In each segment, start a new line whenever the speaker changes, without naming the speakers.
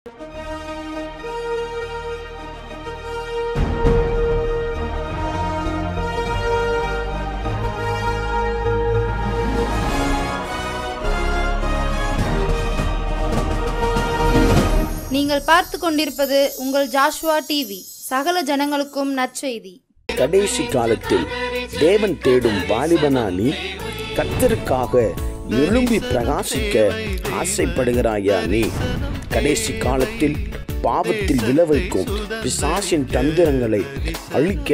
நீங்கள் பார்த்து கொண்டிருப்பது உங்கள் ஜாஷ்வா டிவி, சகல ஜனங்களுக்கும் நற்செய்தி.
கடைசி காலத்தில் தேவன் தேடும் வாலிபனா நீ? கர்த்தருக்காக எழும்பி பிரகாசிக்க ஆசைப்படுகிறாயா நீ? கடைசி காலத்தில் பாவத்தில் விளைவிக்கும் பிசாசின் தந்திரங்களை அழிக்க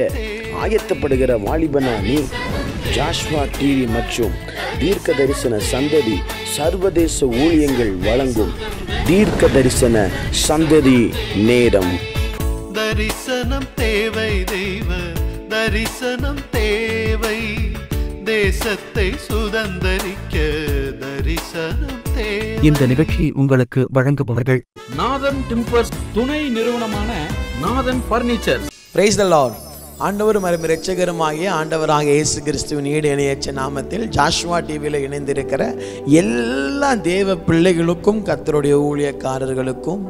ஆயத்தப்படுகிற வாலிபனா நீ? ஜாஷ்வா டிவி மற்றும் தீர்க்க தரிசன சந்ததி சர்வதேச ஊழியங்கள் வழங்கும் தீர்க்க தரிசன சந்ததி நேரம்.
தரிசனம் தேவை, தெய்வ தரிசனம் தேவை, தேசத்தை சுதந்தரிக்க தரிசனம் தேவை.
இந்த நிகழ்ச்சி உங்களுக்கு வழங்குபவர்கள்
நாதன் டிம்பர்ஸ் துணை நிறுவனமான நாதன் பர்னிச்சர்.
Praise the Lord. ஆண்டவரும் அருமை இரட்சகருமாகிய ஆண்டவராக இயேசு கிறிஸ்துவின் ஈடு இணையற்ற நாமத்தில் ஜாஷ்வா டிவியில் இணைந்திருக்கிற எல்லா தேவ பிள்ளைகளுக்கும் கர்த்தருடைய ஊழியக்காரர்களுக்கும்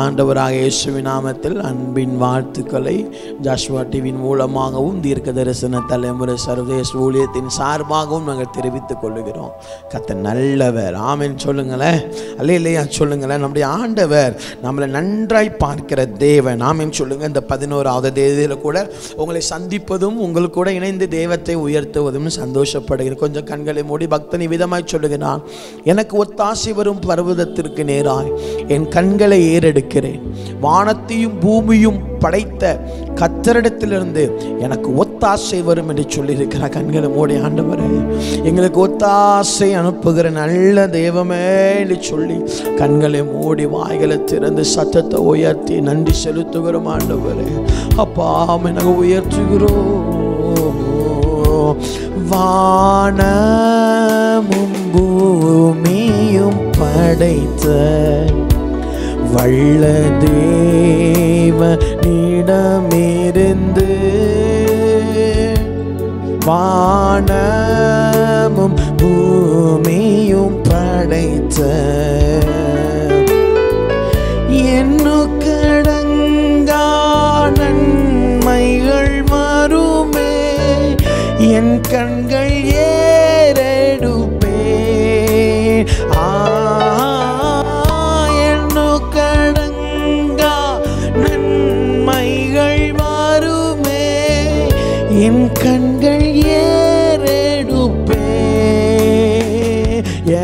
ஆண்டவராக இயேசுவின் நாமத்தில் அன்பின் வாழ்த்துக்களை ஜாஷ்வா டிவியின் மூலமாகவும் தீர்க்க தரிசன தலைமுறை சர்வதேச ஊழியத்தின் சார்பாகவும் நாங்கள் தெரிவித்துக் கொள்ளுகிறோம். கர்த்தர் நல்லவர். ஆமென் சொல்லுங்களேன். அல்லேலூயா சொல்லுங்களேன். நம்முடைய ஆண்டவர் நம்மளை நன்றாய் பார்க்கிற தேவன். ஆமென் சொல்லுங்க. இந்த 11வது தேதியில் கூட உங்களை சந்திப்பதும் உங்களுக்கு கூட இணைந்து தெய்வத்தை உயர்த்துவதும் சந்தோஷப்படுகிறேன். கொஞ்சம் கண்களை மூடி பக்தனி விதமாய் சொல்லுகிறான். எனக்கு ஒத்தாசை வரும் பர்வதத்திற்கு நேராய் என் கண்களை ஏறெடுக்கிறேன். வானத்தையும் பூமியும் படைத்த கர்த்தரிடத்திலிருந்து எனக்கு ஒத்தாசை வரும் என்று சொல்லியிருக்கிறார். கண்களை மூடி ஆண்டவரே எங்களுக்கு ஒத்தாசை அனுப்புகிற நல்ல தெய்வமே என்று சொல்லி கண்களை மூடி வாய்களை திறந்து சத்தத்தை உயர்த்தி நன்றி செலுத்துகிறோம். ஆண்டவரே அப்பா நாங்கள் உயர்த்துகிறோம். வானமும் பூமியும் படைத்த வல்ல தேவனிடமிருந்து வானமும் பூமியும் படைத்த எண்ணுக்கடங்கா நன்மைகள் வருமே என் கண்கள் ஏறெடுப்பே. எண்ணுக்கடங்கா நன்மைகள் வருமே என் கண்கள் ஏறெடுப்பே.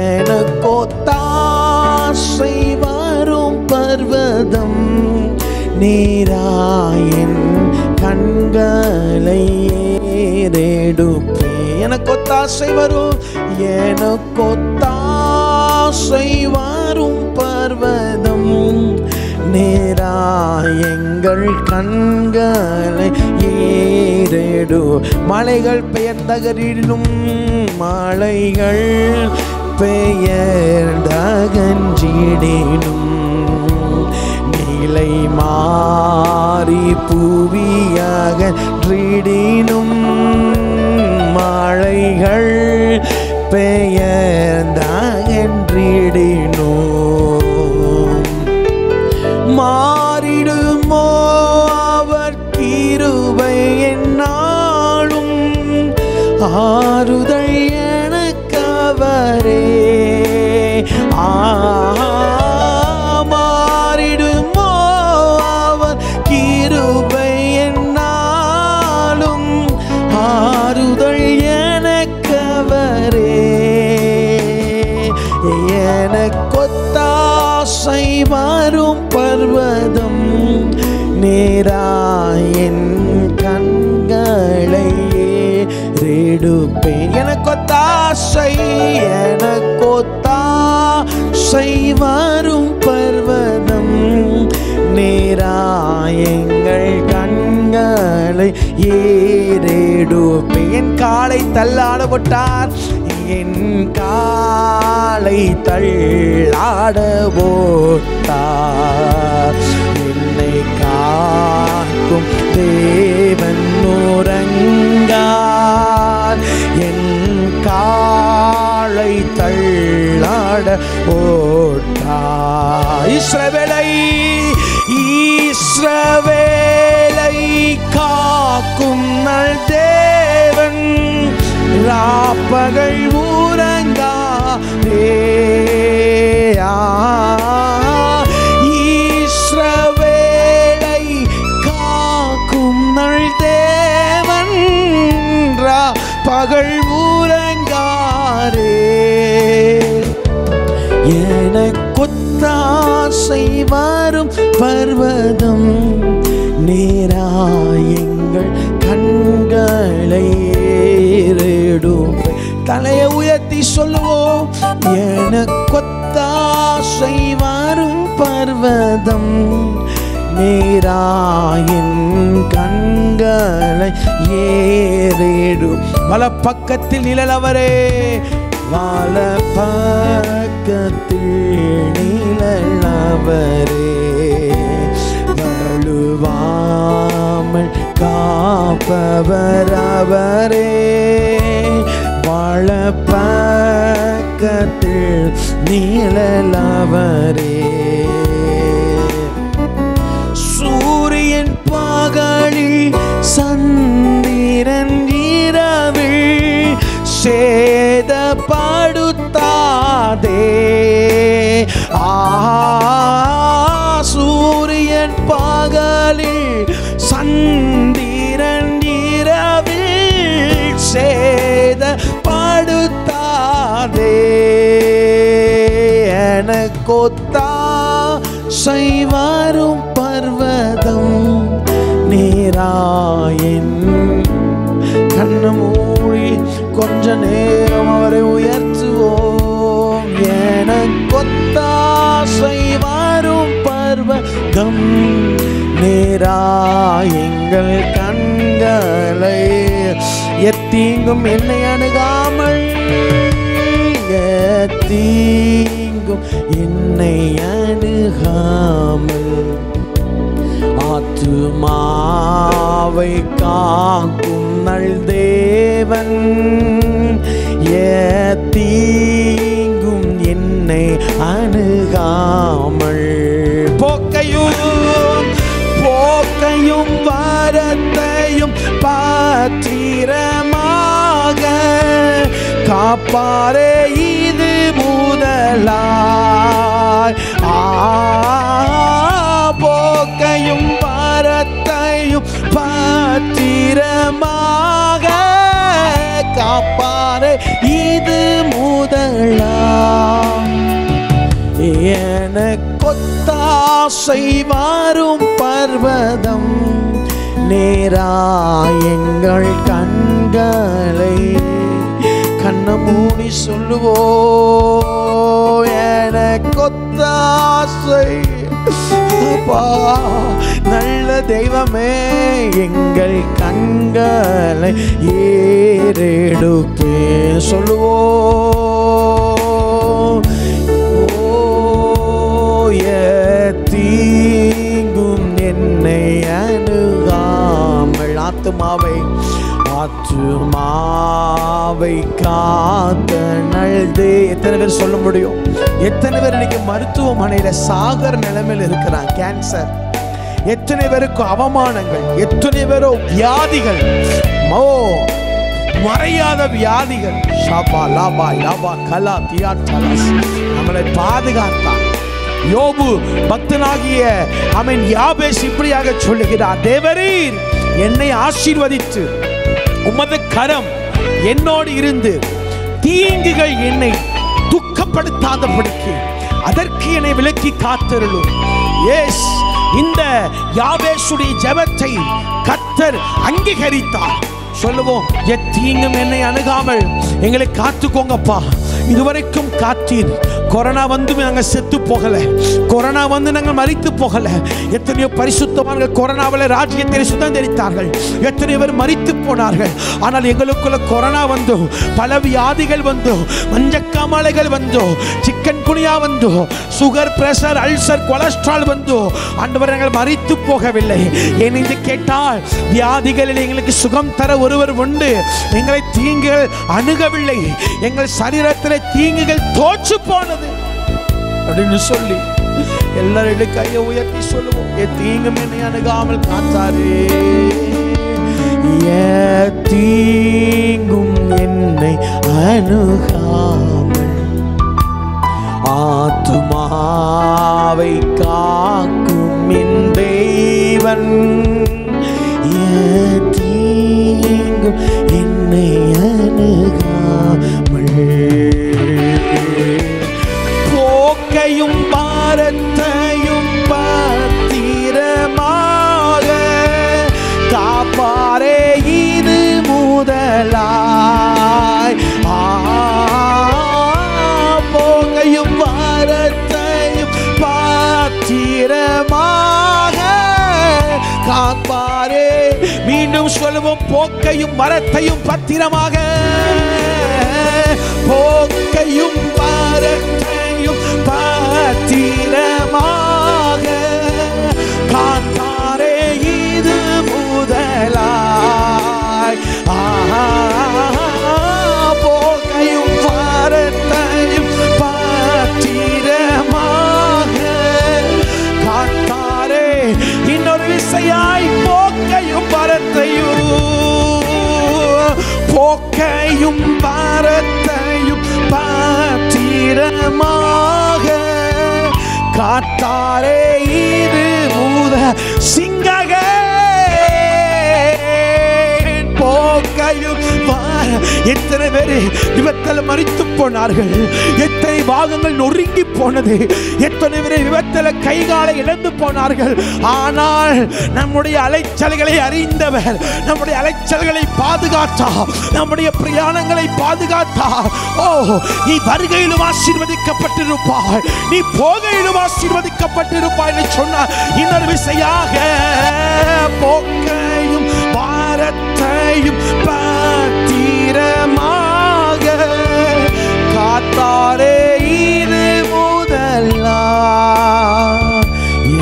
எனக்கு ஒத்தாசை வரும் பர்வதம் நீராயன் கண்களை ஏறெடுப்பே. எனக்கு ஒத்தாசை வரும், எனக்கு ஒத்தாசை வரும் பர்வதம் நேராயங்கள் கண்களை ஏறெடு. மலைகள் பெயர்ந்தகரிடும், மலைகள் பெயர்ந்தகன்றிடினும், நிலை மாறி புவியகன்றிடினும், மலைகள் பெயர்ந்தகன்றிடினும், மாறிடுமோ அவர் கிருபை என்னாலும், ஆறுதல் எனக்கு அவரே. மாறிடுமோ அவர் கிருபை என்னாலும், ஆறுதல் எனக்கு அவரே. எனக்கொத்தாசை வரும் பர்வதம் நேராயன் கண்களை ஏறெடுப்பேன். எனக்கொத்தாசை, எனக்கொத்தாசை வரும் பர்வதம் நேராயங்கள் கண்களை ஏறெடுப்பேன். என் காலை தள்ளாட போட்டார், என் காலை தள்ளாட போட்டார். என்னை காக்கும் தேவன் உறங்கார். என் காலை தள்ளாட போட்டார். இஸ்ரவேலை இஸ்ரவேலை காக்கும் நல் தேவன் ராப்பகல் ஊரங்காதே. இஸ்ரவேலை காக்கும் நல் தேவன் ராப்பகல் ஊரங்காரே. எனக்கொத்தாசை வரும் பர்வதம் நேராயங்கள் கண்களை ஏறெடும். தலையை உயர்த்தி சொல்லுவோம். எனக்கொத்தாசை வரும் பர்வதம் நேராயின் கண்களை ஏறெடும். வல பக்கத்தில் நிழலவரே, வல பக்கத்தில் நிழலவரே, வழுவாமல் காப்பவர் அவரே. வல பக்கத்தில் நிழலவரே. சூரியன் பகலில் சந்திரன் இரவில் சேதப்படுத்தாதே. சூரியன் பகலில் சந்திரன் இரவில் சேதப்படுத்தாதே. எனக்கொத்தாசை வரும் பர்வதம் நேராயின். கண்ணு மூடி கொஞ்ச நேரம் அவரை உயர்த்துவோம். எனக்கொத்தாசை வரும் பர்வதம் நேராயங்கள் கண்களை. எத்தீங்கும் என்னை அணுகாமல், எத்தீங்கும் என்னை அணுகாமல், ஆத்துமாவை காக்கும் நல் தேவன் எத்தீங்கும் என்னை அணுகாமல். போக்கையும் வரத்தையும் பாத்திரமாக காப்பாரே இது முதலாய். போக்கையும் வரத்தையும் பாத்திரமாக காப்பாரே இது முதலாய். எனக்கொத்தாசை வரும் பர்வதம் நேராயங்கள் கண்களை. கண்ண மூடி சொல்லுவோ. எனக்கொத்தாசை நல்ல தெய்வமே எங்கள் கண்களை ஏறெடுப்பே. சொல்லுவோ. தீங்கும் என்னை அணுகாமல், ஆத்துமாவை காத்த நல்தே. எத்தனை பேர் சொல்ல முடியும்? எத்தனை பேர் இன்னைக்கு மருத்துவமனையில சாகர நிலைமையில் இருக்கிறாங்க? கேன்சர். எத்தனை பேருக்கு அவமானங்கள், எத்தனை பேரோ வியாதிகள், மறையாத வியாதிகள். நம்மளை பாதுகாத்தான். யோபு பக்தனாகிய அவன் யாபேஸ் இப்படியாக சொல்லுகிறார். தேவரீர் என்னை ஆசீர்வதித்து உமது கரம் என்னோடு இருந்து தீங்குகள் என்னை துக்கப்படுத்தாதபடிக்கு அதற்கு என்னை விலக்கி காத்தருளும். எஸ், இந்த யாபேசுடைய ஜெபத்தை கர்த்தர் அங்கீகரித்தார். சொல்லுவோம். எத்தீங்கும் என்னை அணுகாமல் எங்களை காத்துக்கோங்கப்பா. இதுவரைக்கும் காத்தீர். கொரோனா வந்து நாங்கள் செத்து போகல, கொரோனா வந்து நாங்கள் மரித்து போகல. எத்தனையோ பரிசுத்தவான்கள் கொரோனாவில் ராஜ்யத்தை சுதந்திரித்தார்கள், எத்தனையோ பேர் மரித்து போனார்கள். ஆனால் எங்களுக்குள்ள கொரோனா வந்து, பல வியாதிகள் வந்து, மஞ்சக்காமலைகள் வந்து, சிக்கன் குனியா வந்து, சுகர், பிரஷர், அல்சர், கொலஸ்ட்ரால் வந்து, ஆண்டவர் நாங்கள் மரித்து போகவில்லை. என்று கேட்டால் வியாதிகளில் எங்களுக்கு சுகம் தர ஒருவர் உண்டு. எங்களை தீங்குகள் அணுகவில்லை, எங்கள் சரீரத்தில் தீங்குகள் தோற்று போனது அப்படின்னு சொல்லி எல்லாரும் கையை உயர்த்தி சொல்லுவோம். தீங்கும் என்னை அணுகாமல் காத்தாரே, தீங்கும் என்னை அணுகாமல் ஆத்துமாவை காக்கும் என் தேவன், தீங்கும் என்னை அணுகாமல் போக்கையும் பாரத்தையும் பத்திரமாக காப்பாரே இது முதலாய். போக்கையும் பாரத்தையும் பத்திரமாக காப்பாரே. மீண்டும் சொல்லுவோம், போக்கையும் மரத்தையும் பத்திரமாக, போக்கையும் மரத்தையும் பத்திரமாக காப்பாரே இது முதலாய். போக்கையும் மரத்தையும் பத்திரமாக காத்தாரே. இன்னொரு விசையாய் போக்கையும் மரத்தையும், போக்கையும் மரத்தையும் பத்திரமாக காத்தாரே இது மூத சிங்கக போக்கையும். எத்தனை பேர் விபத்தில் மரித்து போனார்கள், எத்தனை பாகங்கள் நொறுங்கி போனது, எத்தனை பேர் விபத்தில் கைகாலை இழந்து போனார்கள். ஆனால் நம்முடைய அலைச்சல்களை அறிந்தவர், நம்முடைய அலைச்சல்களை பாதுகாத்தார், நம்முடைய பிரயாணங்களை பாதுகாத்தார். ஓ, நீ வருகையிலும் ஆசீர்வதிக்கப்பட்டிருப்பாய், நீ போகையிலும் ஆசீர்வதிக்கப்பட்டிருப்பாய் என்று சொன்னார். இன்னொரு விசையாக போக்கையும் பாரத்தையும் பத்திரமாக காத்தாரே இது முதலா.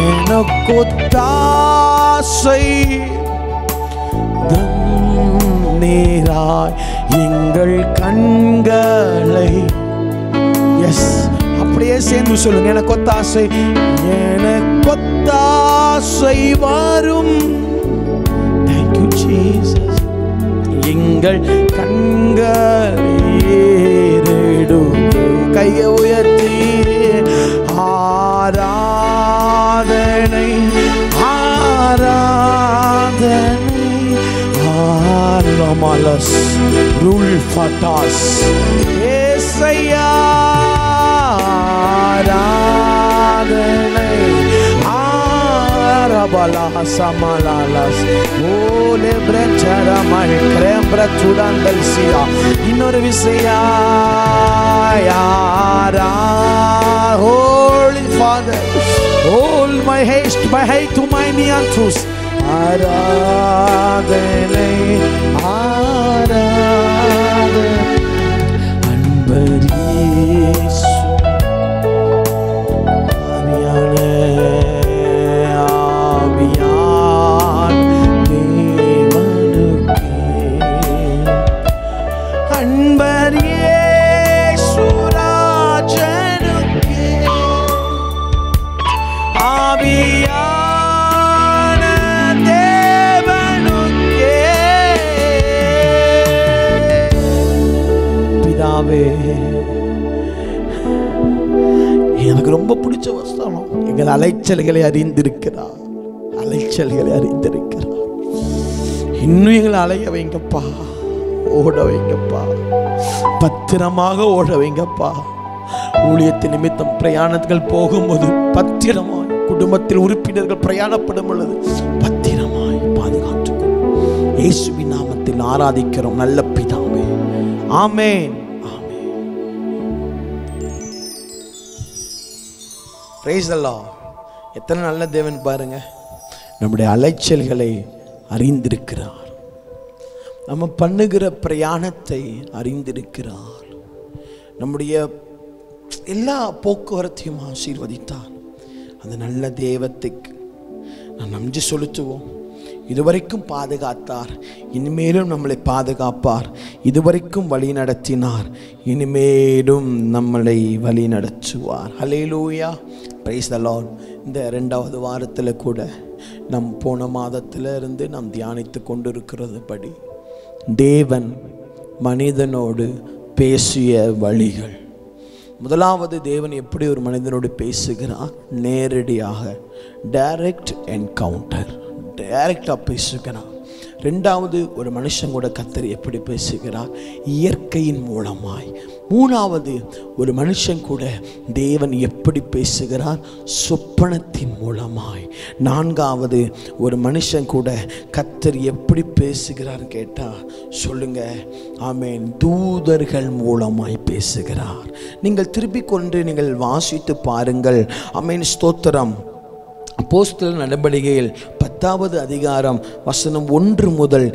எனக்கொத்தாசை நேராய் எங்கள் கண்களை, எஸ் அப்படியே சேர்ந்து சொல்லுங்க, எனக்கொத்தாசை, எனக்கொத்தாசை வரும். Thank you Jesus. எங்கள் கண்கள் ஏறெடும், கையை உயர்த்தி ஆராதனை ஆராதனை ஆலமலஸ் ரூல் ஃபட்டாஸ் ஏசையா ஆராதனை ஆரபலாசமலாலஸ் ஓலே பிரச்சரமை கிரேம்பிரச்சுடந்தல்சியா. இன்னொரு விசையா Holy Father, hold my haste, my hate to my neanthus. ஆராதனை ஆராதனை அன்பரீசு ஆவியான் தேவனுக்கே அன்பரீசு ராஜனுக்கே ஆவியான தேவனுக்கே. பிதாவே, எனக்கு ரொம்ப பிடிச்ச வசனம், எங்கள் அலைச்சல்களை அறிந்திருக்கிறார், அலைச்சல்களை அறிந்திருக்கிறார். இன்னும் எங்களை அலைய வைங்கப்பா, ஓட வைங்கப்பா, பத்திரமாக ஓட வைங்கப்பா. ஊழியத்தின் நிமித்தம் பிரயாணங்கள் போகும்போது பத்திரமாய், குடும்பத்தில் உறுப்பினர்கள் பிரயாணப்படும் பொழுது பத்திரமாய் பாதுகாத்துக்கும். இயேசுவின் நாமத்தில் ஆராதிக்கிறோம் நல்ல பிதாவே, ஆமென். Praise the Lord. எத்தனை நல்ல தேவன் பாருங்க, நம்முடைய அலைச்சல்களை அறிந்திருக்கிறார், நம்ம பண்ணுகிற பிரயாணத்தை அறிந்திருக்கிறார், நம்முடைய எல்லா போக்குவரத்தையும் ஆசீர்வதித்தார். அந்த நல்ல தேவத்துக்கு நான் நன்றி செலுத்துவோம். இதுவரைக்கும் பாதுகாத்தார், இனிமேலும் நம்மளை பாதுகாப்பார். இதுவரைக்கும் வழி நடத்தினார், இனிமேலும் நம்மளை வழி நடத்துவார். ஹல்லேலூயா, பிரைஸ் தி லார்ட். இந்த 2வது வாரத்தில் கூட நம் போன மாதத்தில் இருந்து நாம் தியானித்து கொண்டிருக்கிறது படி தேவன் மனிதனோடு பேசிய வழிகள். முதலாவது, தேவன் எப்படி ஒரு மனிதனோடு பேசுகிறார்? நேரடியாக, டைரக்ட் என்கவுண்டர், டைரக்டாக பேசுகிறார். 2வது, ஒரு மனுஷன் கூட கர்த்தர் எப்படி பேசுகிறார்? இயற்கையின் மூலமாய். 3வது, ஒரு மனுஷன் கூட தேவன் எப்படி பேசுகிறார்? சொப்பனத்தின் மூலமாய். 4வது, ஒரு மனுஷன் கூட கர்த்தர் எப்படி பேசுகிறார் கேட்டா சொல்லுங்க, ஆமென், தூதர்கள் மூலமாய் பேசுகிறார். நீங்கள் திருப்பிக் கொண்டு நீங்கள் வாசித்து பாருங்கள். ஆமென், ஸ்தோத்திரம். அப்போஸ்தலர் நடபடிகையில் 10வது அதிகாரம் வசனம் 1 முதல்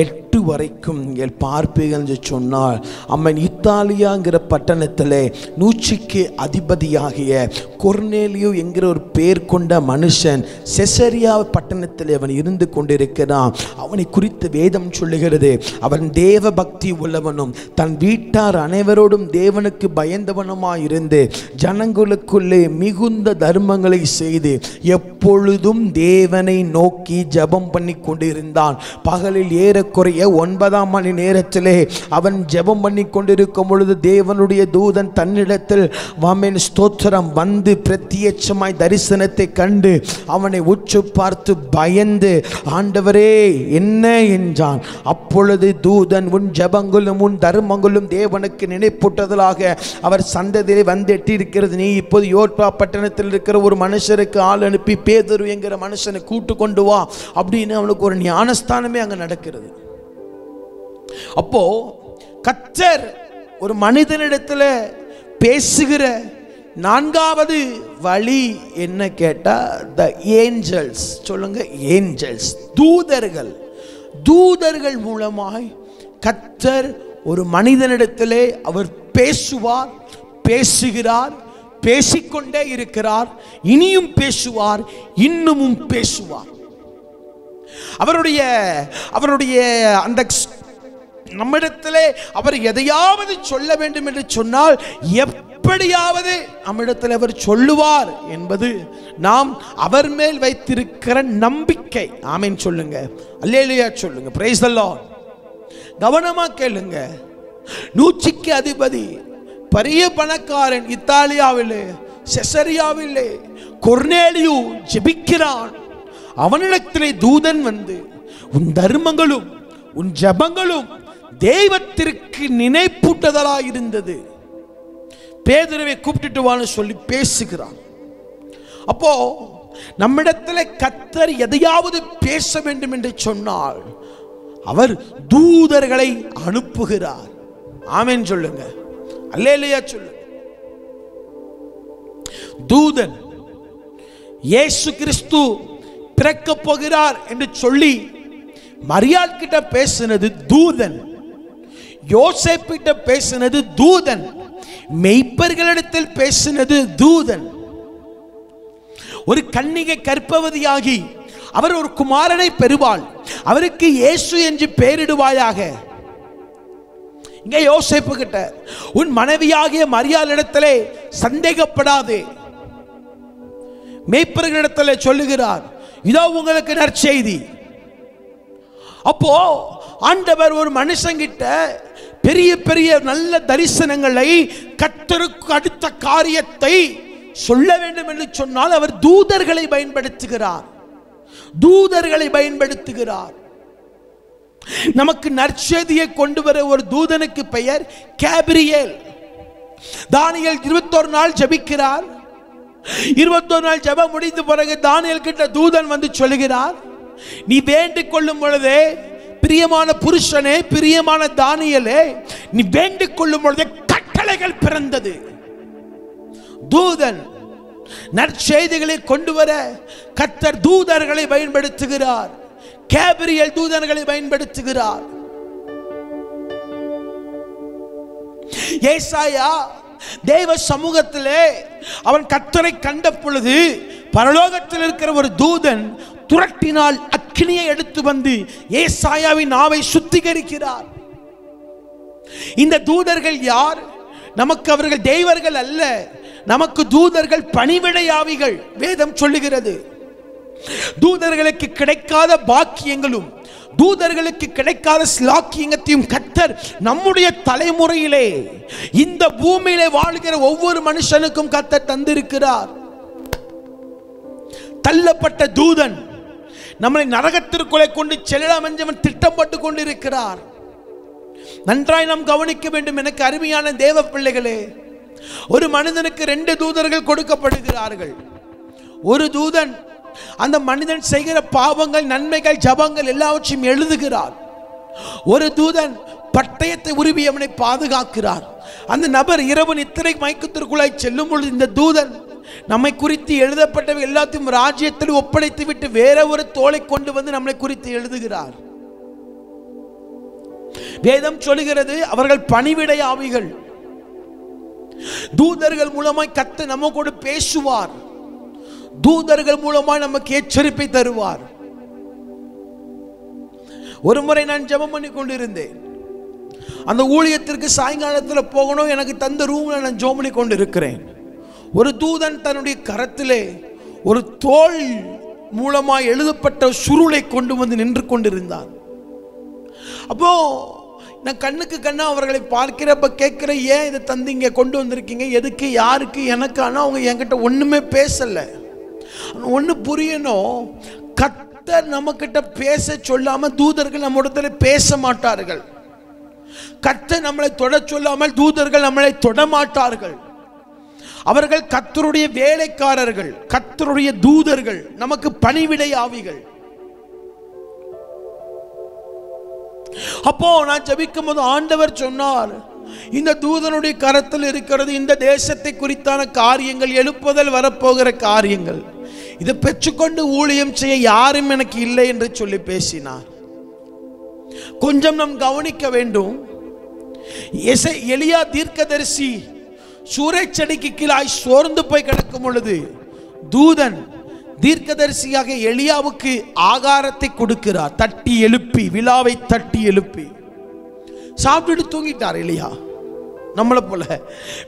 8 வரைக்கும் நீங்கள் பார்ப்பீர்கள் என்று சொன்னால், அம்மன் இத்தாலியாங்கிற பட்டணத்தில் 100க்கு அதிபதியாகிய கொர்நேலியு என்கிற ஒரு பேர் கொண்ட மனுஷன் செசரியா பட்டணத்தில் அவன் இருந்து கொண்டிருக்கிறான். அவனை குறித்து வேதம் சொல்லுகிறது, அவன் தேவ பக்தி உள்ளவனும் தன் வீட்டார் அனைவரோடும் தேவனுக்கு பயந்தவனுமாயிருந்து ஜனங்களுக்குள்ளே மிகுந்த தர்மங்களை செய்து எப்பொழுதும் தேவனை நோக்கி ஜெபம் பண்ணி கொண்டிருந்தான். பகலில் ஏறக்குறைய 9ஆம் மணி நேரத்திலே அவன் ஜெபம் பண்ணி கொண்டிருக்கும் பொழுது தேவனுடைய தூதன் தன்னிடத்தில் வாமேன் ஸ்தோத்திரம் வந்து பிரத்யட்சமாய் தரிசனத்தை கண்டு அவனை உற்று பார்த்து பயந்து, ஆண்டவரே என்ன என்றான். அப்பொழுது தூதன், உன் ஜெபங்களும் உன் தர்மங்களும் தேவனுக்கு நினைப்பூட்டுதலாக அவர் சந்ததியிலே வந்து எட்டியிருக்கிறது. நீ இப்போது யோர்பா பட்டணத்தில் இருக்கிற ஒரு மனுஷருக்கு ஆள் அனுப்பி பேதுரு என்கிற மனுஷனை கூட்டு கொண்டு வா அப்படின்னு அவனுக்கு ஒரு ஞானஸ்தானமே அங்க நடக்கிறது. அப்போ கர்த்தர் ஒரு மனிதனிடத்துல பேசுகிற 4வது வழி என்ன கேட்டா, த ஏஞ்சல்ஸ். சொல்லுங்க, ஏஞ்சல்ஸ், தூதர்கள். தூதர்கள் மூலமாய் கர்த்தர் ஒரு மனிதனிடத்திலே அவர் பேசுவார், பேசுகிறார், பேசிக்கொண்டே இருக்கிறார், இனியும் பேசுவார், இன்னமும் பேசுவார். அவருடைய அந்த நம்மிடத்திலே அவர் எதையாவது சொல்ல வேண்டும் என்று சொன்னால் எப்படியாவது நம்மிடத்தில் அவர் சொல்லுவார் என்பது நாம் அவர் மேல் வைத்திருக்கிற நம்பிக்கை. ஆமென் சொல்லுங்க, அல்லேலூயா சொல்லுங்க, பிரைஸ் தி லார்ட். கவனமா கேளுங்க. 100க்கு அதிபதி, பெரிய பணக்காரன், இத்தாலியாவிலே செசரியாவிலே கொர்நேலியு ஜெபிக்கிறான். அவனிடத்திலே தூதன் வந்து, உன் தர்மங்களும் உன் ஜெபங்களும் தெய்வத்திற்கு நினைப்பூட்டுதலாய் இருந்தது, பேதுருவை கூப்பிட்டுட்டு வான்னு சொல்லி பேசுகிறான். அப்போ நம்மிடத்தில் கர்த்தர் எதையாவது பேச வேண்டும் என்று சொன்னால் அவர் தூதர்களை அனுப்புகிறார். ஆமென் சொல்லுங்க, அல்லேலூயா சொல்லுங்க. தூதன் இயேசு கிறிஸ்து பிறக்க போகிறார் என்று சொல்லி மரியாள் கிட்ட பேசினது தூதன், யோசேப்பிட்ட பேசினது தூதன், மெய்ப்பர்களிடத்தில் பேசினது தூதன். ஒரு கன்னிகை கர்ப்பவதியாகி அவர் ஒரு குமாரனை பெறுவாள், அவருக்கு இயேசு என்று பெயரிடுவாயாக. இங்க யோசேப்பு கிட்ட, உன் மனைவியாகிய மரியாள் இடத்திலே சந்தேகப்படாதே. மெய்ப்பர்களிடத்தில் சொல்லுகிறார், இதோ உங்களுக்கு நற்செய்தி. அப்போ ஆண்டவர் ஒரு மனுஷங்கிட்ட பெரிய பெரிய நல்ல தரிசனங்களை, கர்த்தருக்கு அடுத்த காரியத்தை சொல்ல வேண்டும் என்று சொன்னால் அவர் தூதர்களை பயன்படுத்துகிறார். தூதர்களை பயன்படுத்துகிறார். நமக்கு நற்செய்தியை கொண்டு வர ஒரு தூதனுக்கு பெயர் கேப்ரியேல். தானியேல் 21 நாள் ஜெபிக்கிறார். 21 நாள் ஜெபம் முடிந்த பிறகு தானியேல் கிட்ட தூதன் வந்து சொல்லுகிறார், நீ வேண்டிக் கொள்ளும் பொழுதே, பிரியமான புருஷனே, பிரியமான தானியேலே, நீ வேண்டிக் கொள்ளும் பொழுதே கட்டளைகள் பிறந்தது. தூதன் நற்செய்திகளை கொண்டு வர கர்த்தர் தூதர்களை பயன்படுத்துகிறார். கேப்ரியேல் தூதர்களை பயன்படுத்துகிறார். ஏசாயா தேவ சமூகத்திலே அவன் கர்த்தரை கண்ட பொழுது பரலோகத்தில் இருக்கிற ஒரு தூதன் துரட்டினால் அக்கினியை எடுத்து வந்து ஏசாயாவின் நாவை சுத்திகரிக்கிறார். இந்த தூதர்கள் யார்? நமக்கு அவர்கள் தெய்வர்கள் அல்ல, நமக்கு தூதர்கள் பணிவிடையாவிகள். வேதம் சொல்லுகிறது, தூதர்களுக்கு கிடைக்காத பாக்கியங்களும் தூதர்களுக்கு கிடைக்காத ஸ்லாக்கியத்தையும் கர்த்தர் நம்முடைய தலைமுறையிலே இந்த பூமியிலே வாழ்கிற ஒவ்வொரு மனுஷனுக்கும் கர்த்தர் தந்திருக்கிறார். தள்ளப்பட்ட தூதன் நம்மளை நரகத்திற்குள்ளே கொண்டு செல்லலாம் என்றவன் திட்டம் போட்டு கொண்டிருக்கிறார். நன்றாய் நாம் கவனிக்க வேண்டும். எனக்கு அருமையான தேவ பிள்ளைகளே, ஒரு மனிதனுக்கு 2 தூதர்கள் கொடுக்கப்படுகிறார்கள். ஒரு தூதன் அந்த மனிதன் செய்கிற பாவங்கள், நன்மைகள், ஜபங்கள் எல்லாவற்றையும் எழுதுகிறார். ஒரு தூதன் பட்டயத்தை உருவி அவனை பாதுகாக்கிறார். அந்த நபர் இரவு நித்திரை மயக்கத்திற்குள்ளாய் செல்லும் பொழுது இந்த தூதன் நம்மை குறித்து எழுதப்பட்டவை எல்லாத்தையும் ராஜ்யத்தில் ஒப்படைத்து விட்டு வேற ஒரு தோளை கொண்டு வந்து நம்மை குறித்து எழுதுகிறார். வேதம் சொல்லுகிறது, அவர்கள் பணிவிடை ஆவிகள். தூதர்கள் மூலமாய் கர்த்தர் நம்ம கூட பேசுவார். தூதர்கள் மூலமாய் நமக்கு எச்சரிப்பை தருவார். ஒரு முறை நான் ஜெபம் பண்ணி கொண்டிருந்தேன். அந்த ஊழியத்திற்கு சாயங்காலத்தில் போகணும். எனக்கு தந்த ரூம்ல நான் ஜெபம் பண்ணி கொண்டிருக்கிறேன். ஒரு தூதன் தன்னுடைய கரத்திலே ஒரு தோல் மூலமாய் எழுதப்பட்ட சுருளை கொண்டு வந்து நின்று கொண்டிருந்தான். அப்போ நான் கண்ணுக்கு கண்ணா அவர்களை பார்க்கிறப்ப கேட்கிற, ஏன் இதை தந்தீங்க, கொண்டு வந்திருக்கீங்க, எதுக்கு, யாருக்கு, எனக்கு? ஆனால் அவங்க என்கிட்ட ஒண்ணுமே பேசல. ஒண்ணு புரியணும், கர்த்தர் நம்ம கிட்ட பேச சொல்லாம தூதர்கள் நம்ம இடத்துல பேச மாட்டார்கள். கர்த்தர் நம்மளை தொட சொல்லாமல் தூதர்கள் நம்மளை தொட மாட்டார்கள். அவர்கள் கர்த்தருடைய வேலைக்காரர்கள், கர்த்தருடைய தூதர்கள், நமக்கு பணிவிடை ஆவிகள். அப்போ நான் ஜெபிக்கும் போது ஆண்டவர் சொன்னார், இந்த தூதனுடைய கரத்தில் இருக்கிறது இந்த தேசத்தை குறித்தான காரியங்கள், எழுப்புதல் வரப்போகிற காரியங்கள். இதை பெற்றுக்கொண்டு ஊழியம் செய்ய யாரும் எனக்கு இல்லை என்று சொல்லி பேசினார். கொஞ்சம் நாம் கவனிக்க வேண்டும். எலியா தீர்க்கதரிசி சூறைச்செடிக்கு கீழாய் சோர்ந்து போய் கிடக்கும் பொழுது தூதன் தீர்க்கதரிசியாக எலியாவுக்கு ஆகாரத்தை கொடுக்கிறார். தட்டி எழுப்பி, விழாவை தட்டி எழுப்பி சாப்பிட்டு தூங்கிட்டார் எலியா. நம்மளை போல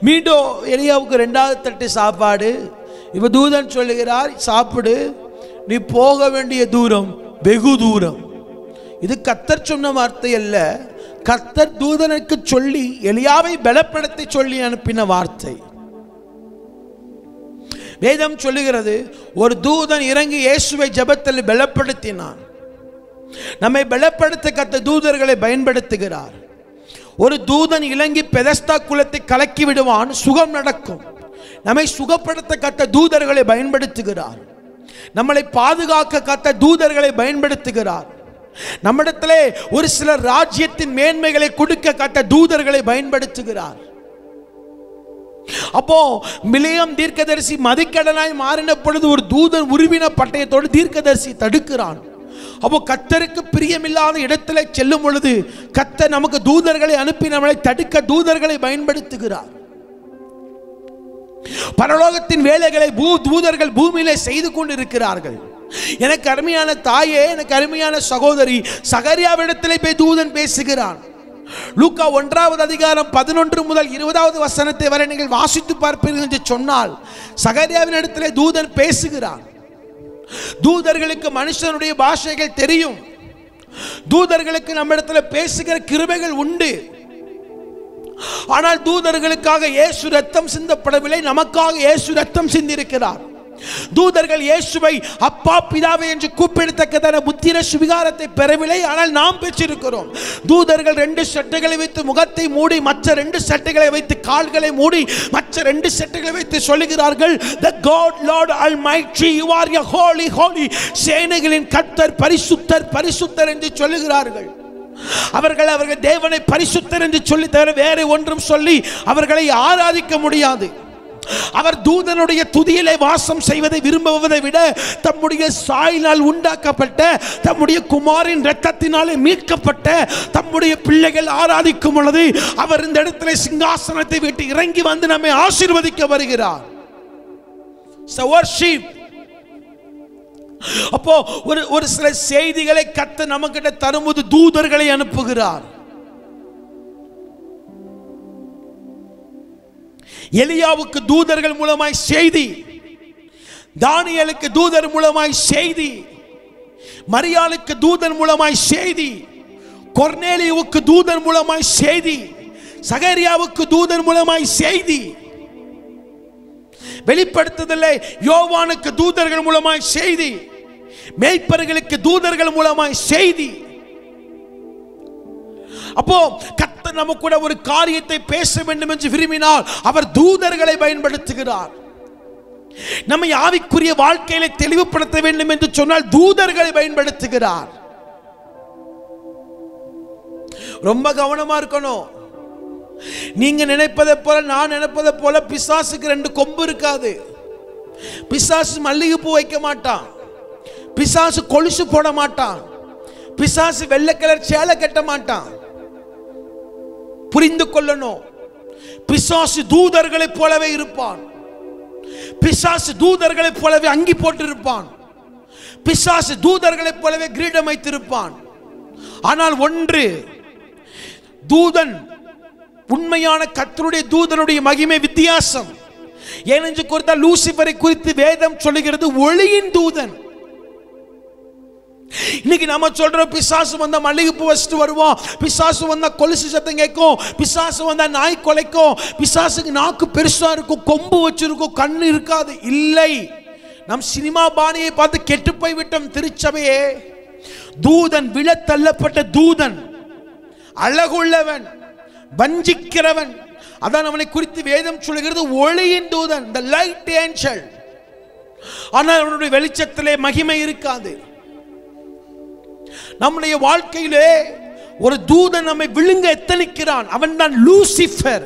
மீண்டும் எலியாவுக்கு 2வது தட்டு சாப்பாடு. இப்ப தூதன் சொல்லுகிறார், சாப்பிடு, நீ போக வேண்டிய தூரம் வெகு தூரம். இது கர்த்தர் சொன்ன வார்த்தை அல்ல, கர்த்தர் தூதனுக்கு சொல்லி எலியாவை பலப்படுத்தி சொல்லி அனுப்பின வார்த்தை. வேதம் சொல்லுகிறது, ஒரு தூதன் இறங்கி இயேசுவை ஜெபத்தில் பலப்படுத்தினான். நம்மை பலப்படுத்த கர்த்தர் தூதர்களை பயன்படுத்துகிறார். ஒரு தூதன் இறங்கி பெதஸ்தா குலத்தை கலக்கி விடுவான், சுகம் நடக்கும். நம்மை சுகப்படுத்த கர்த்தர் தூதர்களை பயன்படுத்துகிறார். நம்மளை பாதுகாக்க கர்த்தர் தூதர்களை பயன்படுத்துகிறார். நம்மிடத்திலே ஒரு சில ராஜ்யத்தின் மேன்மைகளை கொடுக்க கர்த்தர் தூதர்களை பயன்படுத்துகிறார். அப்போ மிலேயம் தீர்க்கதரிசி மதிக்கடனாய் மாறின பொழுது ஒரு தூதன் உருவின பட்டயத்தோடு தீர்க்கதரிசி தடுக்கிறான். அப்போ கர்த்தருக்கு பிரியமில்லாத இடத்துல செல்லும் பொழுது கர்த்தர் நமக்கு தூதர்களை அனுப்பி நம்மளை தடுக்க தூதர்களை பயன்படுத்துகிறார். பரலோகத்தின் வேலைகளை தூதர்கள் பூமியிலே செய்து கொண்டிருக்கிறார்கள். எனக்கு அருமையான தாயே, எனக்கு அருமையான சகோதரி, சகரியாவிடத்திலே போய் தூதன் பேசுகிறான். லூக்கா 1வது அதிகாரம் 11 முதல் 20வது வசனத்தை வரை நீங்கள் வாசித்து பார்ப்பீர்கள் என்று சொன்னால் சகரியாவின் இடத்திலே தூதன் பேசுகிறான். தூதர்களுக்கு மனுஷனுடைய பாஷைகள் தெரியும். தூதர்களுக்கு நம்ம இடத்துல பேசுகிற கிருபைகள் உண்டு. ஆனால் தூதர்களுக்காக இயேசு ரத்தம் சிந்தப்படவில்லை, நமக்காக இயேசு ரத்தம் சிந்திருக்கிறார். தூதர்கள் இயேசுவை அப்பா பிதாவே என்று கூப்பிடத்தக்கதான புத்திர சுவிகாரத்தை பெறவில்லை, ஆனால் நாம் பெற்றிருக்கிறோம். தூதர்கள் 2 சட்டைகளை வைத்து முகத்தை மூடி, மற்ற 2 சட்டைகளை வைத்து கால்களை மூடி, மற்ற 2 சட்டைகளை வைத்து சொல்லுகிறார்கள், the God Lord Almighty, you are a holy holy. சேனைகளின் கர்த்தர் பரிசுத்தர் பரிசுத்தர் என்று சொல்லுகிறார்கள். அவர்கள் தேவனை பரிசுத்தர் என்று சொல்லி தவிர வேறு ஒன்றும் சொல்லி அவர்களை ஆராதிக்க முடியாது. அவர் தூதனுடைய துதியிலே வாசம் செய்வதை விரும்புவதை விட தம்முடைய சாயினால் உண்டாக்கப்பட்ட, தம்முடைய குமாரின் இரத்தத்தினாலே மீட்கப்பட்ட தம்முடைய பிள்ளைகள் ஆராதிக்கும் பொழுது அவர் இந்த இடத்திலே சிங்காசனத்தை விட்டு இறங்கி வந்து நம்மை ஆசீர்வதிக்க வருகிறார். So worship. அப்போ ஒரு சில செய்திகளை கர்த்தர் நமக்கிட்ட தரும்போது தூதர்களை அனுப்புகிறார். எலியாவுக்கு தூதர்கள் மூலமாய் செய்தி, தானியேலுக்கு தூதர் மூலமாய் செய்தி, மரியாளுக்கு தூதர் மூலமாய் செய்தி, கொர்நேலியுவுக்கு தூதர் மூலமாய் செய்தி, சகரியாவுக்கு தூதர் மூலமாய் செய்தி, வெளிப்படுத்துதலை யோவானுக்கு தூதர்கள் மூலமாய் செய்தி, மேய்ப்பர்களுக்கு தூதர்கள் மூலமாய் செய்தி. அப்போ கர்த்தர் நம்ம கூட ஒரு காரியத்தை பேச வேண்டும் என்று விரும்பினால் அவர் தூதர்களை பயன்படுத்துகிறார். நம்மை ஆவிக்குரிய வாழ்க்கையில தெளிவுபடுத்த வேண்டும் என்று சொன்னால் தூதர்களை பயன்படுத்துகிறார். ரொம்ப கவனமா இருக்கணும். நீங்க நினைப்பதை போல நான் நினைப்பதை போல பிசாசுக்கு 2 கொம்பு இருக்காது. பிசாசு மல்லிகைப்பூ வைக்க மாட்டான், பிசாசு கொலுசு போட மாட்டான், பிசாசு வெள்ளை கலர் சேலை கட்ட மாட்டான். புரிந்து கொள்ளணும். பிசாசு தூதர்களைப் போலவே இருப்பான். பிசாசு தூதர்களைப் போலவே அங்கி போட்டிருப்பான். பிசாசு தூதர்களைப் போலவே கிரீடம் வைத்திருப்பான். ஆனால் ஒன்று, தூதன் உண்மையான கர்த்தருடைய தூதனுடைய மகிமை வித்தியாசம். ஏனென்று குறித்தால் லூசிபரை குறித்து வேதம் சொல்லுகிறது ஒளியின் தூதன். இன்னைக்கு நம்ம சொல்றோம் பிசாசு வந்தா மல்லிகைப்பூ வச்சுட்டு வருவோம், பிசாசு வந்தா கொலுசு சத்தம் கேட்கும், பிசாசு வந்தா நாய் கொலைக்கும், பிசாசுக்கு நாக்கு பெருசா இருக்கும், கொம்பு வச்சிருக்கும், கண்ணு இருக்காது. இல்லை, நம் சினிமா பாணியை பார்த்து கெட்டு போய் விட்டோம் திருச்சபையே. தூதன் விழ தள்ளப்பட்ட தூதன், அழகுள்ளவன், வஞ்சிக்கிறவன். அதான் அவனை குறித்து வேதம் சொல்லுகிறது ஒளியின் தூதன், the light angel. ஆனால் அவனுடைய வெளிச்சத்திலே மகிமை இருக்காது. நம்முடைய வாழ்க்கையிலே ஒரு தூதன் நம்மை விழுங்க எத்தனிக்கிறான். அவன் தான் லூசிபர்,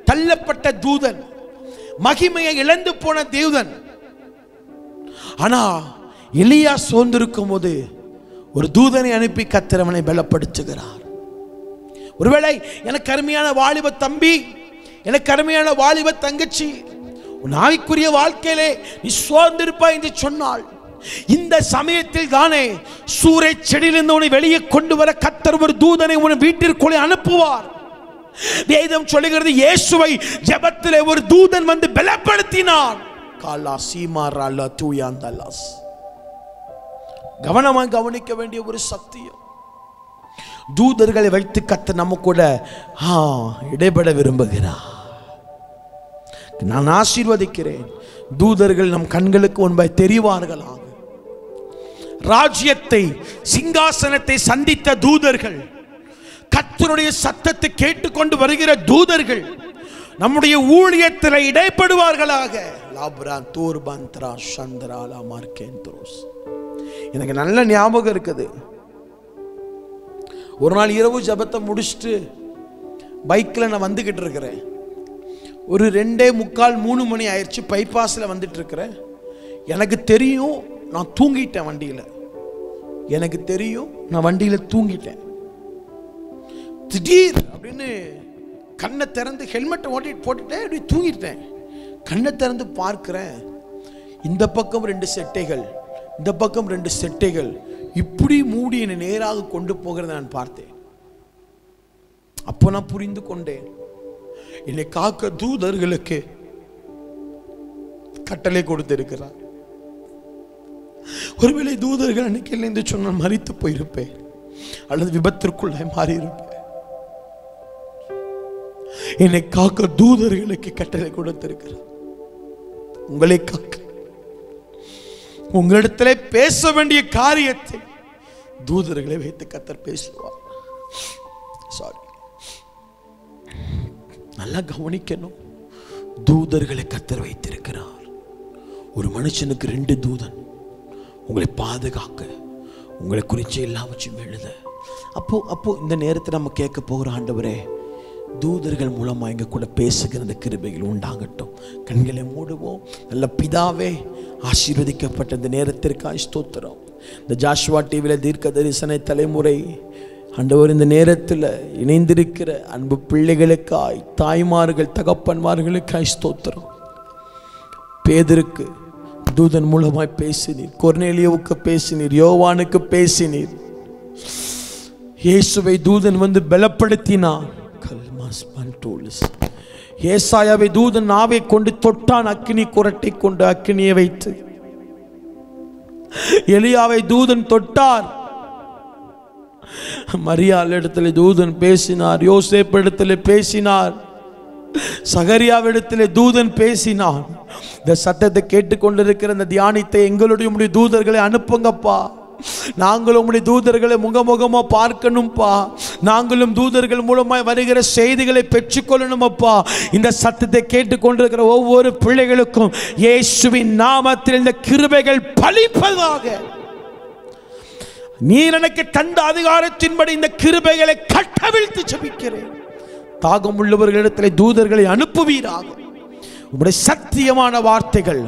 தள்ளப்பட்ட தூதன், மகிமையை இழந்து போன தூதன். ஆனா எலியா சோர்ந்திருக்கும் போது ஒரு தூதனை அனுப்பி கர்த்தர் அவனை பலப்படுத்துகிறார். ஒருவேளை எனக்கு அருமையான வாலிப தம்பி, எனக்கு அருமையான வாலிப தங்கச்சி, உன் ஆவிக்குரிய வாழ்க்கையிலே நீ சோர்ந்திருப்பாய் என்று சொன்னால் இந்த சமயத்தில் தானே சூறை செடியிலிருந்து உன்னை வெளியே கொண்டு வர கர்த்தர் ஒரு தூதனை உன் வீட்டிற்குள்ளே அனுப்புவார். வேதம் சொல்லுகிறது இயேசுவை ஜெபத்திலே ஒரு தூதன் வந்து பலப்படுத்தினான். கவனமாக கவனிக்க வேண்டிய ஒரு சத்தியம். தூதர்களை வைத்து கர்த்தர் நம்ம கூட இடைபட விரும்புகிறார். நான் ஆசீர்வதிக்கிறேன். தூதர்கள் நம் கண்களுக்கு முன்பாய் தெரிவார்களாக. ராஜ்யத்தை, சிங்காசனத்தை சந்தித்த தூதர்கள், கர்த்தருடைய சத்தத்தை கேட்டுக்கொண்டு வருகிற தூதர்கள் நம்முடைய ஊழியத்தில் இடைப்படுவார்களாக. எனக்கு நல்ல ஞாபகம் இருக்குது. ஒரு நாள் இரவு ஜெபத்தை முடிச்சுட்டு பைக்கில் நான் வந்துகிட்டு இருக்கிறேன். ஒரு 2:45 3 மணி ஆயிடுச்சு. பைபாஸில் வந்துட்டு இருக்கிறேன். எனக்கு தெரியும் நான் தூங்கிட்டேன் வண்டியில். எனக்கு தெரியும் நான் வண்டியில் தூங்கிட்டேன். திடீர் அப்படின்னு கண்ணை திறந்து ஹெல்மெட்டை ஓட்டிட்டு போட்டுட்டேன், அப்படி தூங்கிட்டேன். கண்ணை திறந்து பார்க்கிறேன், இந்த பக்கம் 2 செட்டைகள், இந்த பக்கம் 2 செட்டைகள் இப்படி மூடி என்னை நேராக கொண்டு போகிறத நான் பார்த்தேன். அப்போ நான் புரிந்து கொண்டேன், என்னை காக்க தூதர்களுக்கு கட்டளை கொடுத்திருக்கிறார். ஒருவேளை தூதர்கள் அன்னைக்கு இல்லை என்று சொன்னால் மரித்து போயிருப்பேன், அல்லது விபத்திற்குள்ளே மாறி இருப்பேன். என்னை காக்க தூதர்களுக்கு கட்டளை கொடுத்திருக்கிறார். உங்களை காக்க, உங்களிடத்திலே பேச வேண்டிய காரியத்தை தூதர்களை வைத்து கர்த்தர் பேசுவார். சாரி, நல்லா கவனிக்கணும். தூதர்களை கர்த்தர் வைத்திருக்கிறார். ஒரு மனுஷனுக்கு 2 தூதன் உங்களை பாதுகாக்க, உங்களை குறித்து எல்லாவற்றையும் எழுத. அப்போ இந்த நேரத்தை நம்ம கேட்க போகிற ஆண்டவரே, தூதர்கள் மூலமாக எங்க கூட பேசுகிற அந்த கிருபைகள் உண்டாகட்டும். கண்களை மூடுவோம். நல்ல பிதாவே, ஆசீர்வதிக்கப்பட்ட இந்த நேரத்திற்காக ஸ்தோத்திரம். இந்த ஜாஷுவா டிவியில் தீர்க்க தரிசன தலைமுறை ஆண்டவர் இந்த நேரத்தில் இணைந்திருக்கிற அன்பு பிள்ளைகளுக்காய், தாய்மார்கள், தகப்பன்மார்களுக்காய் ஸ்தோத்திரம். பேதுருக்கு தூதன் மூலமாய் பேசினீர். கொர்நேலியுவுக்கு பேசினீர், யோவானுக்கு பேசினீர். இயேசுவை தூதன் வந்து பலப்படுத்தினான். ஏசாயாவை தூதன் நாவை கொண்டு தொட்டான், அக்கினி குரட்டை கொண்டு அக்கினியை வைத்து. எலியாவை தூதன் தொட்டார். மரியாள் இடத்துல தூதன் பேசினார், யோசேப்பு இடத்துல பேசினார், சகரியாவிடத்திலே தூதன் பேசினான். இந்த சத்தத்தை கேட்டுக்கொண்டிருக்கிற இந்த தியானத்தை எங்களுடைய தூதர்களை அனுப்புங்கப்பா. நாங்களும் உம்முடைய தூதர்களை முகமுகமா பார்க்கணும்பா. நாங்களும் தூதர்கள் மூலமாய் வருகிற செய்திகளை பெற்றுக்கொள்ளணும் அப்பா. இந்த சத்தத்தை கேட்டுக்கொண்டிருக்கிற ஒவ்வொரு பிள்ளைகளுக்கும் இயேசுவின் நாமத்தில் இந்த கிருபைகள் பலிப்பதாக. நீர் எனக்கு தந்த அதிகாரத்தின்படி இந்த கிருபைகளை கட்டவிழ்த்து ஜெபிக்கிறேன். தாகம் உள்ளவர்களிடத்தில் தூதர்களை அனுப்புவீராக. உம்முடைய சத்தியமான வார்த்தைகள்,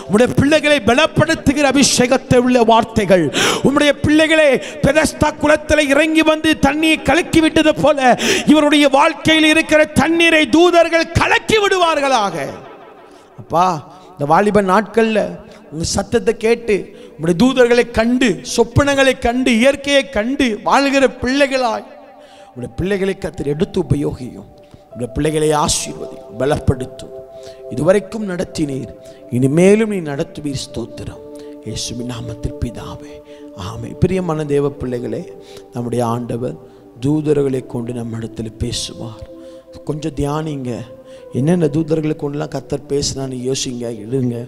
உம்முடைய பிள்ளைகளை பலப்படுத்துகிற அபிஷேகத்தை உள்ள வார்த்தைகள், உம்முடைய பிள்ளைகளை பெதஸ்தா குளத்தில் இறங்கி வந்து தண்ணீரை கலக்கி விட்டது போல இவருடைய வாழ்க்கையில் இருக்கிற தண்ணீரை தூதர்கள் கலக்கி விடுவார்களாக. அப்பா, இந்த வாலிப நாட்கள்ல உங்க சத்தத்தை கேட்டு உம்முடைய தூதர்களை கண்டு, சொப்பனங்களை கண்டு, இயற்கையை கண்டு வாழ்கிற பிள்ளைகளாய் உடைய பிள்ளைகளை கர்த்தர் எடுத்து உபயோகியும். உடைய பிள்ளைகளை ஆசீர்வதியும், பலப்படுத்தும். இதுவரைக்கும் நடத்தினீர், இனிமேலும் நீ நடத்துவீர். ஸ்தோத்திரம். இயேசுவின் நாமத்தில் பிதாவே, ஆமென். பிரியமான தேவ பிள்ளைகளே, நம்முடைய ஆண்டவர் தூதர்களை கொண்டு நம்ம இடத்துல பேசுவார். கொஞ்சம் தியானிங்க. என்னென்ன தூதர்களை கொண்டுலாம் கர்த்தர் பேசுனான்னு யோசிங்க, எழுங்க.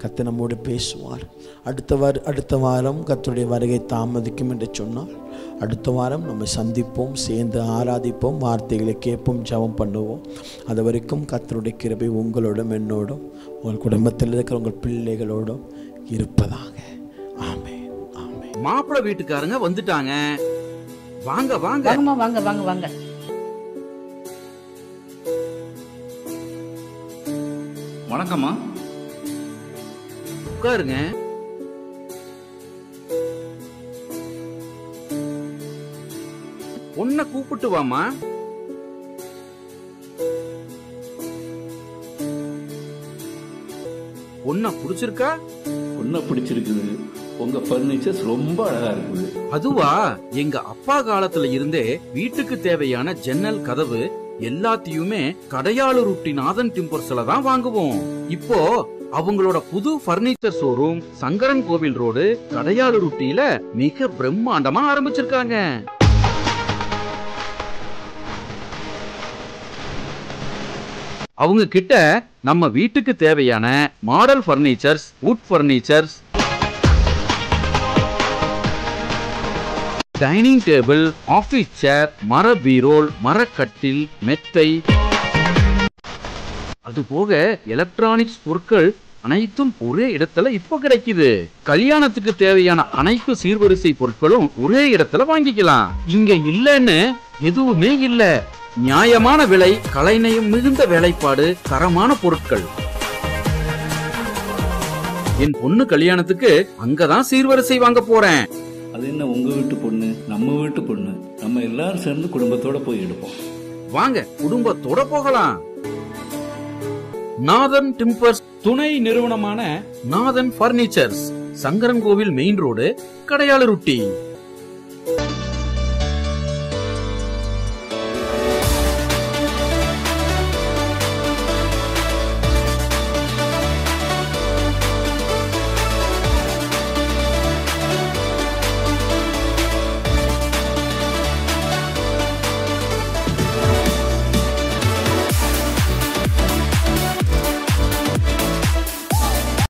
கர்த்தர் நம்மோடு பேசுவார். அடுத்த வாரம் கர்த்தருடைய வருகை தாமதிக்கும் என்று சொன்னால் அடுத்த வாரம் நம்ம சந்திப்போம், சேர்ந்து ஆராதிப்போம், வார்த்தைகளை கேட்போம், ஜெபம் பண்ணுவோம். அது வரைக்கும் கர்த்தருடைய கிருபை உங்களோடும் என்னோடும் உங்கள் குடும்பத்தில் இருக்கிற உங்கள் பிள்ளைகளோடும் இருப்பதாக. ஆமென், ஆமென்.
மாப்பிள்ளை வீட்டுக்காரங்க வந்துட்டாங்க. வாங்க வாங்க
வாங்க வாங்க வாங்க.
வணக்கம்மா, உட்காருங்க. பொண்ணை கூப்பிட்டு வாமா. பொண்ணை பிடிச்சிருக்கா?
பொண்ணை பிடிச்சிருக்குது. உங்க பர்னிச்சர்ஸ் ரொம்ப அழகா இருக்குது.
அதுவா, எங்க அப்பா காலத்துல இருந்தே வீட்டுக்கு தேவையான ஜன்னல், கதவு எல்லாத்தையுமே கடையாளு ருட்டி நாதன் டிம்பர்ஸ்ல தான் வாங்குவோம். இப்போ அவங்களோட புது பர்னிச்சர் ஷோரூம் சங்கரன் கோவில் ரோடு கடையாளு ருட்டியில மிக பிரம்மாண்டமா ஆரம்பிச்சிருக்காங்க. அவங்க கிட்ட நம்ம வீட்டுக்கு தேவையான model furnitures, wood furnitures, dining table, office chair, மர பீரோல், மரக்கட்டில், மெத்தை, அதுபோக எலக்ட்ரானிக்ஸ் பொருட்கள் அனைத்தும் ஒரே இடத்துல இப்போ கிடைக்குது. கல்யாணத்துக்கு தேவையான அனைத்து சீர்வரிசை பொருட்களும் ஒரே இடத்துல வாங்கிக்கலாம். இங்க இல்லன்னு எதுவுமே இல்ல. நியாயமான விலை, கலைநயம் மிகுந்த வேலைப்பாடு, தரமான பொருட்கள். என் பொண்ணு கல்யாணத்துக்கு அங்கதான் சீர்வரிசை வாங்க போறேன்.
அது என்ன, உங்க வீட்டு பொண்ணு நம்ம வீட்டு பொண்ணு, நம்ம எல்லாரும் சேர்ந்து குடும்பத்தோட போய் எடுப்போம்.
வாங்க, குடும்பத்தோட போகலாம். நாதன் டிம்பர்ஸ் துணை நிறுவனமான நாதன் பர்னிச்சர்ஸ், சங்கரன் கோவில் மெயின் ரோடு, கடையாளு ருட்டி.